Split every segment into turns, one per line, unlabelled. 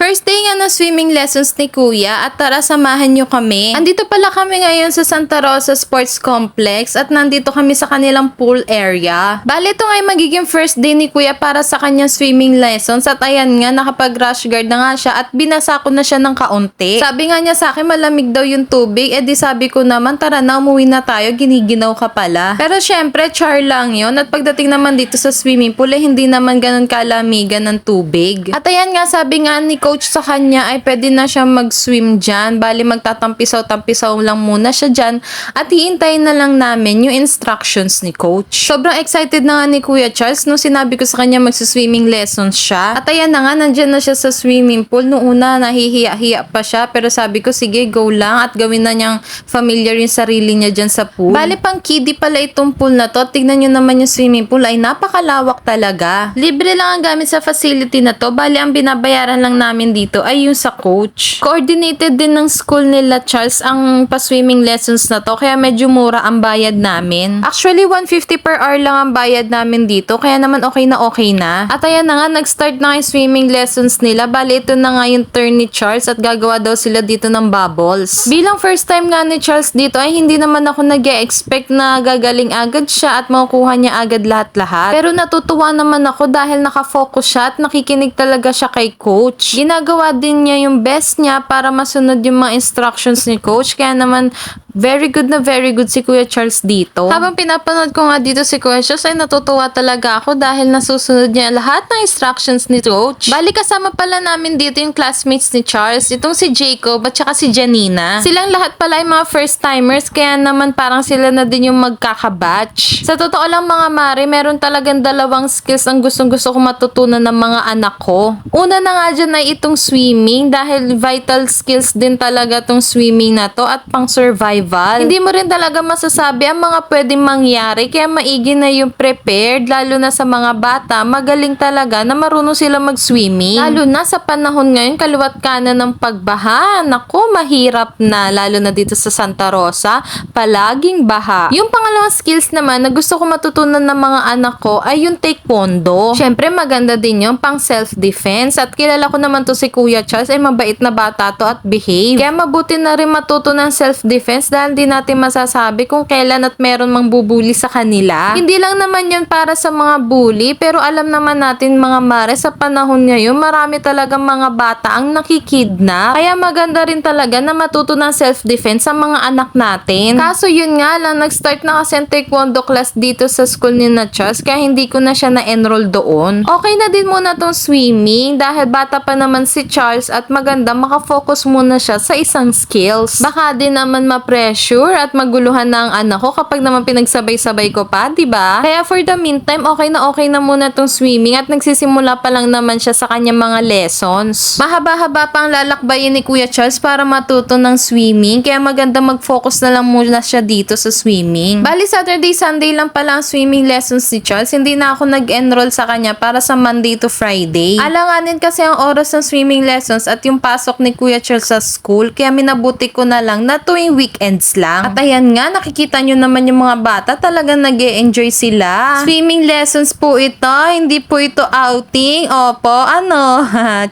First day nga na swimming lessons ni Kuya at tara samahan nyo kami. Andito pala kami ngayon sa Santa Rosa Sports Complex at nandito kami sa kanilang pool area. Bale ito nga yung magiging first day ni Kuya para sa kanyang swimming lessons at ayan nga nakapag-rash guard na nga siya at binasa ko na siya ng kaunti. Sabi nga niya sa akin malamig daw yung tubig, di sabi ko naman tara na umuwi na tayo, giniginaw ka pala. Pero syempre char lang yun at pagdating naman dito sa swimming pool hindi naman ganun kalamigan ng tubig. At ayan nga sabi nga ni coach sa kanya ay pwede na siya mag-swim dyan. Bali magtatampisaw-tampisaw lang muna siya dyan at hihintayin na lang namin yung instructions ni coach. Sobrang excited na nga ni Kuya Charles nung sinabi ko sa kanya magsa-swimming lessons siya. At ayan na nga, nandyan na siya sa swimming pool. Noong una nahihiya-hiya pa siya pero sabi ko sige go lang at gawin na niyang familiar yung sarili niya dyan sa pool. Bali pang kiddie pala itong pool na to. Tignan nyo naman yung swimming pool ay napakalawak talaga. Libre lang ang gamit sa facility na to. Bali ang binabayaran lang namin dito ay yung sa coach. Coordinated din ng school nila Charles ang pa-swimming lessons na to kaya medyo mura ang bayad namin. Actually 150 per hour lang ang bayad namin dito kaya naman okay na. At ayan na nga nag-start na yung swimming lessons nila. Bali ito na nga yung turn ni Charles at gagawa daw sila dito ng bubbles. Bilang first time nga ni Charles dito ay hindi naman ako nag-e-expect na gagaling agad siya at makukuha niya agad lahat-lahat. Pero natutuwa naman ako dahil nakafocus siya at nakikinig talaga siya kay coach. Ginagawa din niya yung best niya para masunod yung mga instructions ni coach. Kaya naman very good si Kuya Charles dito. Habang pinapanood ko nga dito si Kuya Charles ay natutuwa talaga ako dahil nasusunod niya lahat ng instructions ni coach. Bali kasama pala namin dito yung classmates ni Charles. Itong si Jacob at saka si Janina. Silang lahat pala yung mga first timers kaya naman parang sila na din yung magkakabatch. Sa totoo lang mga mare, meron talagang dalawang skills ang gustong-gusto ko matutunan ng mga anak ko. Una na nga dyan ay itong swimming dahil vital skills din talaga tong swimming na to at pang survival. Hindi mo rin talaga masasabi ang mga pwedeng mangyari kaya maigi na yung prepared lalo na sa mga bata. Magaling talaga na marunong sila mag-swimming. Lalo na sa panahon ngayon kaliwat kanan ng pagbaha. Naku, mahirap na lalo na dito sa Santa Rosa. Palaging baha. Yung pangalawang skills naman na gusto ko matutunan ng mga anak ko ay yung taekwondo. Syempre maganda din yung pang self-defense at kilala ko naman to si Kuya Charles ay mabait na bata to at behave. Kaya mabuti na rin matuto ng self-defense dahil di natin masasabi kung kailan at meron mang bubuli sa kanila. Hindi lang naman yun para sa mga bully pero alam naman natin mga mare sa panahon ngayon marami talagang mga bata ang nakikidnap. Kaya maganda rin talaga na matuto ng self-defense sa mga anak natin. Kaso yun nga lang nag-start na kasi ang taekwondo class dito sa school ni na Charles kaya hindi ko na siya na-enroll doon. Okay na din muna tong swimming dahil bata pa naman si Charles at maganda makafocus muna siya sa isang skills. Baka din naman ma-pressure at maguluhan na ang anak ko kapag naman pinagsabay-sabay ko pa, diba? Kaya for the meantime, okay na muna tong swimming at nagsisimula pa lang naman siya sa kanyang mga lessons. Mahaba-haba pa ang lalakbayin ni Kuya Charles para matuto ng swimming kaya maganda mag-focus na lang muna siya dito sa swimming. Bali Saturday, Sunday lang pala ang swimming lessons ni Charles. Hindi na ako nag-enroll sa kanya para sa Monday to Friday. Alanganin kasi ang oras ng swimming lessons at yung pasok ni Kuya Charles sa school kaya minabuti ko na lang na tuwing weekends lang. At ayan nga, nakikita nyo naman yung mga bata talagang nag-e-enjoy sila. Swimming lessons po ito, hindi po ito outing. Opo,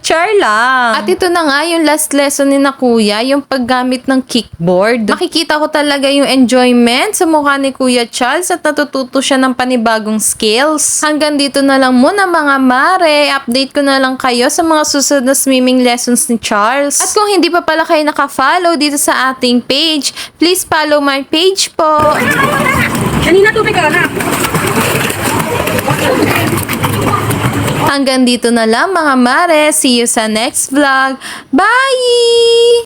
char lang. At ito na nga yung last lesson ni na Kuya, yung paggamit ng kickboard. Makikita ko talaga yung enjoyment sa mukha ni Kuya Charles at natututo siya ng panibagong skills. Hanggang dito na lang muna mga mare. Update ko na lang kayo sa mga susunod na swimming lessons ni Charles. At kung hindi pa pala kayo naka-follow dito sa ating page, please follow my page po.
Kanina tubig ka na.
Hanggang dito na lang mga mare. See you sa next vlog. Bye!